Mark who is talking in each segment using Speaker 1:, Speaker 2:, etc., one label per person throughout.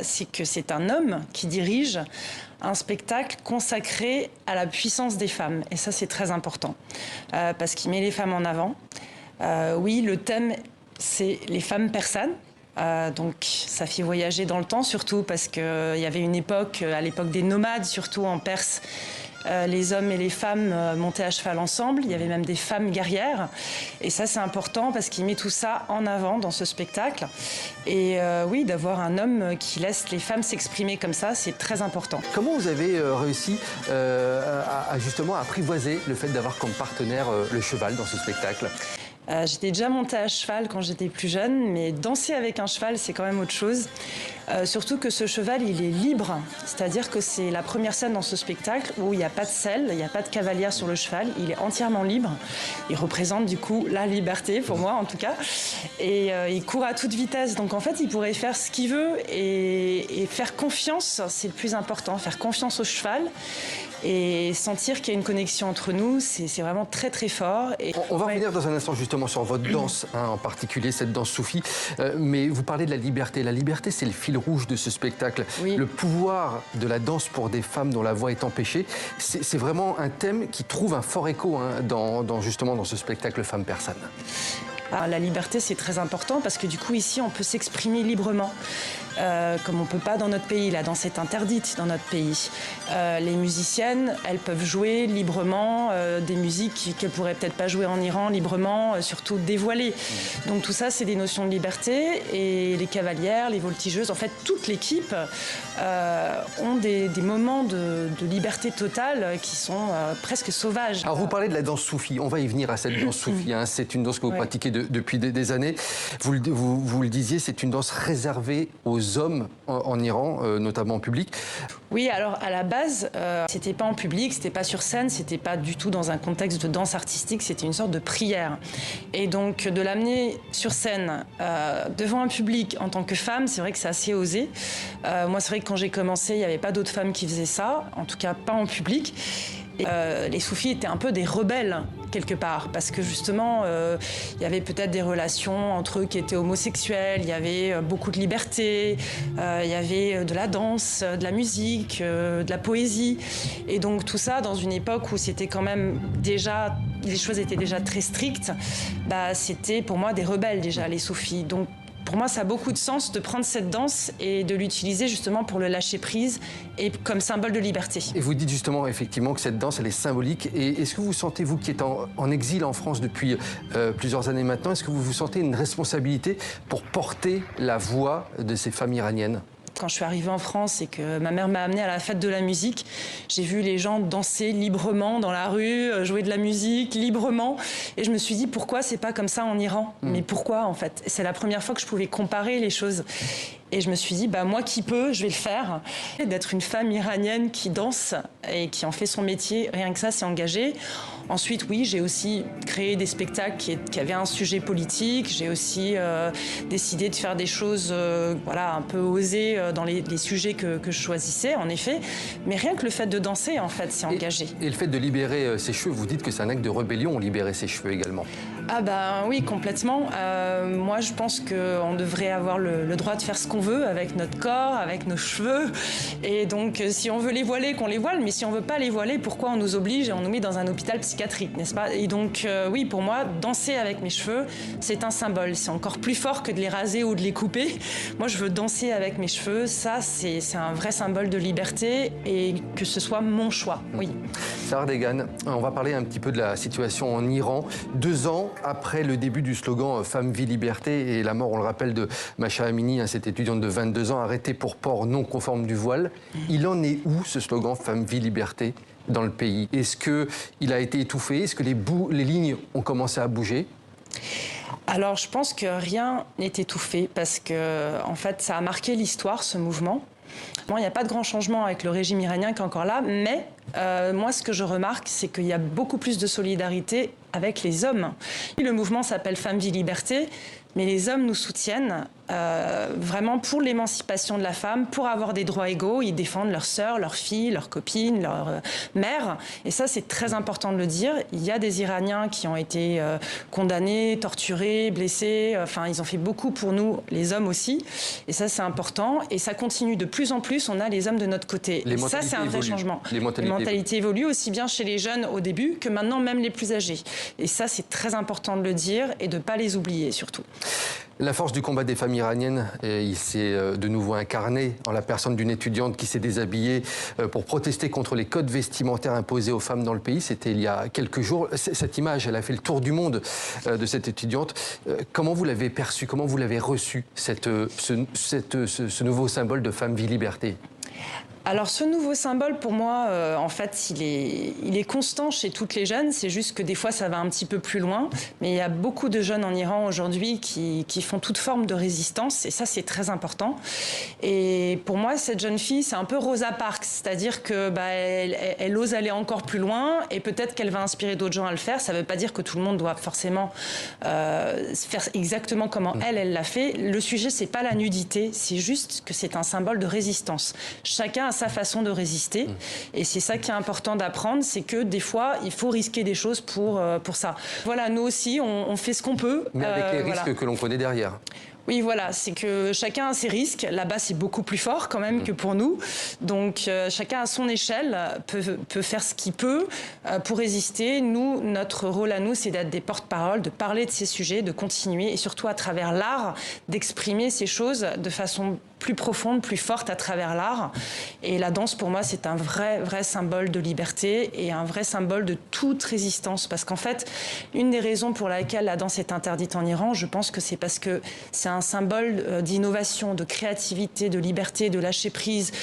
Speaker 1: c'est que c'est un homme qui dirige un spectacle consacré à la puissance des femmes. Et ça, c'est très important, parce qu'il met les femmes en avant. Oui, le thème, c'est les femmes persanes. Donc ça fait voyager dans le temps, surtout parce qu'il y avait une époque, à l'époque des nomades, surtout en Perse, les hommes et les femmes montaient à cheval ensemble. Il y avait même des femmes guerrières. Et ça, c'est important parce qu'il met tout ça en avant dans ce spectacle. Et oui, d'avoir un homme qui laisse les femmes s'exprimer comme ça, c'est très important.
Speaker 2: Comment vous avez réussi à justement apprivoiser le fait d'avoir comme partenaire le cheval dans ce spectacle ?
Speaker 1: J'étais déjà montée à cheval quand j'étais plus jeune, mais danser avec un cheval, c'est quand même autre chose. Surtout que ce cheval, il est libre. C'est-à-dire que c'est la première scène dans ce spectacle où il n'y a pas de selle, il n'y a pas de cavalière sur le cheval. Il est entièrement libre. Il représente du coup la liberté, pour moi en tout cas. Et il court à toute vitesse. Donc en fait, il pourrait faire ce qu'il veut et faire confiance, c'est le plus important. Faire confiance au cheval et sentir qu'il y a une connexion entre nous, c'est vraiment très très fort. Et
Speaker 2: on va revenir dans un instant justement sur votre danse, en particulier cette danse soufie. Mais vous parlez de la liberté. La liberté, c'est le fil rouge de ce spectacle.
Speaker 1: Oui.
Speaker 2: Le pouvoir de la danse pour des femmes dont la voix est empêchée, c'est vraiment un thème qui trouve un fort écho justement dans ce spectacle Femmes persanes.
Speaker 1: La liberté, c'est très important parce que du coup, ici, on peut s'exprimer librement. Comme on ne peut pas dans notre pays. La danse est interdite dans notre pays. Les musiciennes, elles peuvent jouer librement des musiques qu'elles ne pourraient peut-être pas jouer en Iran librement, surtout dévoilées. Donc tout ça, c'est des notions de liberté. Et les cavalières, les voltigeuses, en fait, toute l'équipe ont des moments de liberté totale qui sont presque sauvages.
Speaker 2: Alors vous parlez de la danse soufie. On va y venir à cette danse soufie. C'est une danse que vous pratiquez depuis des années. Vous le disiez, c'est une danse réservée aux hommes en Iran, notamment en public.
Speaker 1: Oui, alors à la base, c'était pas en public, c'était pas sur scène, c'était pas du tout dans un contexte de danse artistique, c'était une sorte de prière. Et donc de l'amener sur scène devant un public en tant que femme, c'est vrai que c'est assez osé. Moi, c'est vrai que quand j'ai commencé, il n'y avait pas d'autres femmes qui faisaient ça, en tout cas pas en public. Et, les soufis étaient un peu des rebelles quelque part parce que justement il y avait peut-être des relations entre eux qui étaient homosexuelles, il y avait beaucoup de liberté, il y avait de la danse, de la musique, de la poésie et donc tout ça dans une époque où c'était quand même déjà, les choses étaient déjà très strictes, c'était pour moi des rebelles déjà les soufis. Donc pour moi, ça a beaucoup de sens de prendre cette danse et de l'utiliser justement pour le lâcher-prise et comme symbole de liberté.
Speaker 2: Et vous dites justement, effectivement, que cette danse, elle est symbolique. Et est-ce que vous sentez, vous qui êtes en exil en France depuis plusieurs années maintenant, est-ce que vous sentez une responsabilité pour porter la voix de ces femmes iraniennes ?
Speaker 1: Quand je suis arrivée en France et que ma mère m'a amenée à la fête de la musique, j'ai vu les gens danser librement dans la rue, jouer de la musique librement. Et je me suis dit, pourquoi c'est pas comme ça en Iran ? Mais pourquoi, en fait ? C'est la première fois que je pouvais comparer les choses. Et je me suis dit, moi qui peux, je vais le faire. Et d'être une femme iranienne qui danse et qui en fait son métier, rien que ça, c'est engagé. Ensuite, oui, j'ai aussi créé des spectacles qui avaient un sujet politique. J'ai aussi décidé de faire des choses un peu osées dans les sujets que je choisissais, en effet. Mais rien que le fait de danser, en fait, c'est engagé.
Speaker 2: Et le fait de libérer ses cheveux, vous dites que c'est un acte de rébellion, libérer ses cheveux également.
Speaker 1: Ah oui, complètement. Moi, je pense qu'on devrait avoir le droit de faire ce qu'on veut avec notre corps, avec nos cheveux. Et donc, si on veut les voiler, qu'on les voile. Mais si on veut pas les voiler, pourquoi on nous oblige et on nous met dans un hôpital psychiatrique, n'est-ce pas ? Et donc, oui, pour moi, danser avec mes cheveux, c'est un symbole. C'est encore plus fort que de les raser ou de les couper. Moi, je veux danser avec mes cheveux. Ça, c'est un vrai symbole de liberté et que ce soit mon choix, oui.
Speaker 2: Sarah Degan, on va parler un petit peu de la situation en Iran. 2 ans après le début du slogan « Femme, vie, liberté » et la mort, on le rappelle, de Mahsa Amini, cette étudiante de 22 ans arrêtée pour port non conforme du voile. Il en est où, ce slogan « Femme, vie, liberté » dans le pays ? Est-ce qu'il a été étouffé ? Est-ce que les lignes ont commencé à bouger ?
Speaker 1: Alors, je pense que rien n'est étouffé parce que, en fait, ça a marqué l'histoire, ce mouvement. Bon, il n'y a pas de grand changement avec le régime iranien qui est encore là, mais moi, ce que je remarque, c'est qu'il y a beaucoup plus de solidarité avec les hommes. Le mouvement s'appelle Femmes, Vie, Liberté, mais les hommes nous soutiennent vraiment pour l'émancipation de la femme, pour avoir des droits égaux. Ils défendent leurs sœurs, leurs filles, leurs copines, leurs mères. Et ça, c'est très important de le dire. Il y a des Iraniens qui ont été condamnés, torturés, blessés. Enfin, ils ont fait beaucoup pour nous, les hommes aussi. Et ça, c'est important. Et ça continue de plus en plus. On a les hommes de notre côté. Et ça, c'est un vrai changement. Les mentalités évoluent aussi bien chez les jeunes au début que maintenant, même les plus âgés. Et ça, c'est très important de le dire et de ne pas les oublier, surtout.
Speaker 2: La force du combat des femmes iraniennes, il s'est de nouveau incarné en la personne d'une étudiante qui s'est déshabillée pour protester contre les codes vestimentaires imposés aux femmes dans le pays. C'était il y a quelques jours. Cette image, elle a fait le tour du monde de cette étudiante. Comment vous l'avez perçue? Comment vous l'avez reçue, ce nouveau symbole de femme, vie, liberté?
Speaker 1: Alors ce nouveau symbole, pour moi, en fait, il est constant chez toutes les jeunes. C'est juste que des fois, ça va un petit peu plus loin. Mais il y a beaucoup de jeunes en Iran aujourd'hui qui font toute forme de résistance. Et ça, c'est très important. Et pour moi, cette jeune fille, c'est un peu Rosa Parks. C'est-à-dire que elle ose aller encore plus loin. Et peut-être qu'elle va inspirer d'autres gens à le faire. Ça ne veut pas dire que tout le monde doit forcément faire exactement comment elle l'a fait. Le sujet, c'est pas la nudité. C'est juste que c'est un symbole de résistance. Chacun a sa façon de résister. Et c'est ça qui est important d'apprendre, c'est que des fois, il faut risquer des choses pour ça. Voilà, nous aussi, on fait ce qu'on peut.
Speaker 2: Mais avec les risques que l'on connaît derrière.
Speaker 1: Oui, voilà, c'est que chacun a ses risques. Là-bas, c'est beaucoup plus fort quand même que pour nous. Donc, chacun à son échelle peut faire ce qu'il peut pour résister. Nous, notre rôle à nous, c'est d'être des porte-parole, de parler de ces sujets, de continuer et surtout à travers l'art, d'exprimer ces choses de façon plus profonde, plus forte à travers l'art. Et la danse, pour moi, c'est un vrai symbole de liberté et un vrai symbole de toute résistance. Parce qu'en fait, une des raisons pour laquelle la danse est interdite en Iran, je pense que c'est parce que c'est un symbole d'innovation, de créativité, de liberté, de lâcher prise,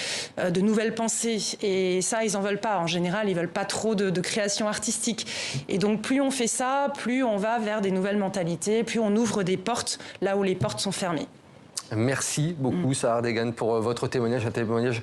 Speaker 1: de nouvelles pensées. Et ça, ils n'en veulent pas. En général, ils ne veulent pas trop de création artistique. Et donc, plus on fait ça, plus on va vers des nouvelles mentalités, plus on ouvre des portes là où les portes sont fermées.
Speaker 2: Merci beaucoup, Sahar Degan, pour votre témoignage, un témoignage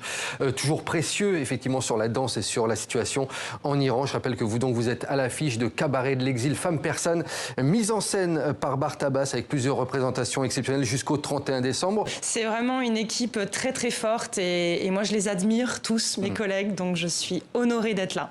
Speaker 2: toujours précieux, effectivement, sur la danse et sur la situation en Iran. Je rappelle que vous êtes à l'affiche de Cabaret de l'exil, Femme Persane, mise en scène par Bart Abbas avec plusieurs représentations exceptionnelles jusqu'au 31 décembre.
Speaker 1: C'est vraiment une équipe très forte et moi, je les admire tous, mes collègues, donc je suis honorée d'être là.